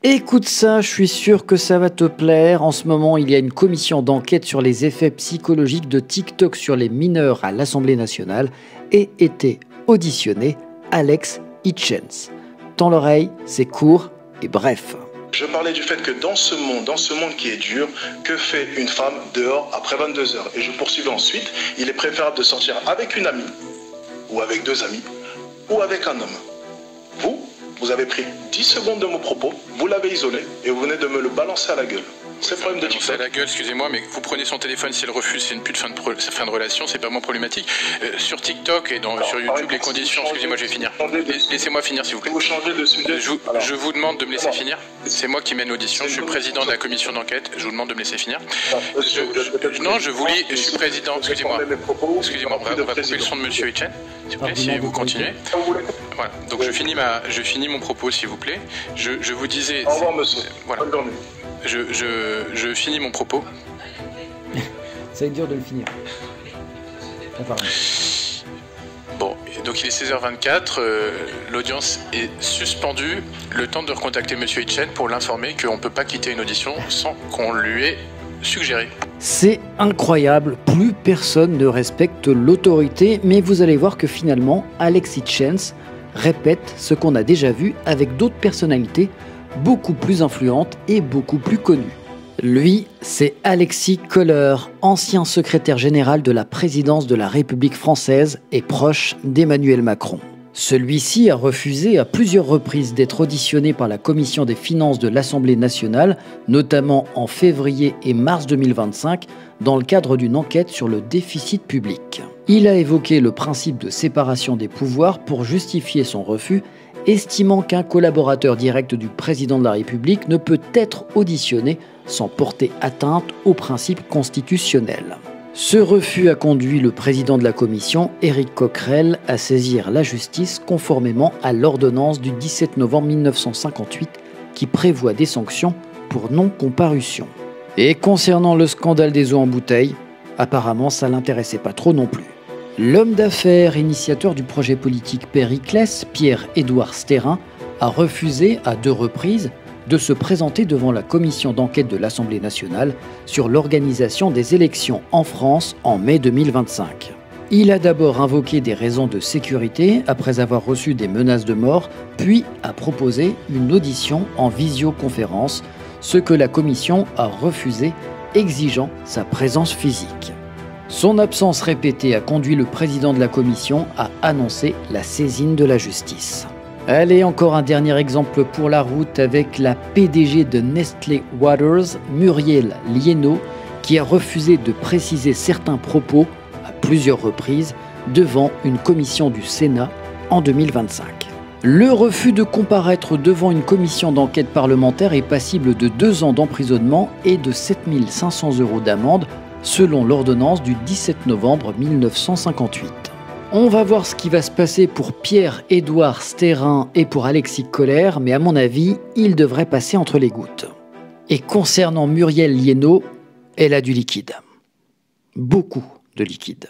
Écoute ça, je suis sûr que ça va te plaire. En ce moment, il y a une commission d'enquête sur les effets psychologiques de TikTok sur les mineurs à l'Assemblée nationale et était auditionné Alex Hitchens. Tends l'oreille, c'est court et bref. Je parlais du fait que dans ce monde qui est dur, que fait une femme dehors après 22 heures? Et je poursuivais ensuite, il est préférable de sortir avec une amie, ou avec deux amis, ou avec un homme. Vous avez pris 10 secondes de mon propos, vous l'avez isolé, et vous venez de me le balancer à la gueule. C'est le problème de TikTok. À la gueule, excusez-moi, mais vous prenez son téléphone, si elle refuse, c'est une pute fin de relation, c'est pas moins problématique. Sur TikTok et sur YouTube, les conditions, excusez-moi, je vais finir. Laissez-moi finir, s'il vous plaît. Vous changez de sujet. Je vous demande de me laisser finir. C'est moi qui mène l'audition, je suis le président de la commission d'enquête, je vous demande de me laisser finir. Non, je vous lis, je suis président, excusez-moi. Excusez-moi, on va couper le son de monsieur Hitchens, s'il vous plaît, si vous continuez. Voilà, donc je finis mon propos, s'il vous plaît. Je vous disais... Au revoir, monsieur. Voilà. Bonne journée. Je finis mon propos. Ça va être dur de le finir. Bon, donc il est 16h24, l'audience est suspendue, le temps de recontacter Monsieur Hitchens pour l'informer qu'on ne peut pas quitter une audition sans qu'on lui ait suggéré. C'est incroyable, plus personne ne respecte l'autorité, mais vous allez voir que finalement, Alex Hitchens répète ce qu'on a déjà vu avec d'autres personnalités beaucoup plus influentes et beaucoup plus connues. Lui, c'est Alexis Kohler, ancien secrétaire général de la présidence de la République française et proche d'Emmanuel Macron. Celui-ci a refusé à plusieurs reprises d'être auditionné par la commission des finances de l'Assemblée nationale, notamment en février et mars 2025, dans le cadre d'une enquête sur le déficit public. Il a évoqué le principe de séparation des pouvoirs pour justifier son refus, estimant qu'un collaborateur direct du président de la République ne peut être auditionné sans porter atteinte aux principes constitutionnels. Ce refus a conduit le président de la commission, Éric Coquerel, à saisir la justice conformément à l'ordonnance du 17 novembre 1958 qui prévoit des sanctions pour non-comparution. Et concernant le scandale des eaux en bouteille, apparemment ça l'intéressait pas trop non plus. L'homme d'affaires initiateur du projet politique Périclès, Pierre-Édouard Stérin, a refusé à 2 reprises de se présenter devant la commission d'enquête de l'Assemblée nationale sur l'organisation des élections en France en mai 2025. Il a d'abord invoqué des raisons de sécurité après avoir reçu des menaces de mort, puis a proposé une audition en visioconférence, ce que la commission a refusé, exigeant sa présence physique. Son absence répétée a conduit le président de la commission à annoncer la saisine de la justice. Allez, encore un dernier exemple pour la route avec la PDG de Nestlé Waters, Muriel Liénot, qui a refusé de préciser certains propos à plusieurs reprises devant une commission du Sénat en 2025. Le refus de comparaître devant une commission d'enquête parlementaire est passible de 2 ans d'emprisonnement et de 7 500 € d'amende, selon l'ordonnance du 17 novembre 1958. On va voir ce qui va se passer pour Pierre-Édouard Stérin et pour Alexis Kohler, mais à mon avis, il devrait passer entre les gouttes. Et concernant Muriel Liénot, elle a du liquide. Beaucoup de liquide.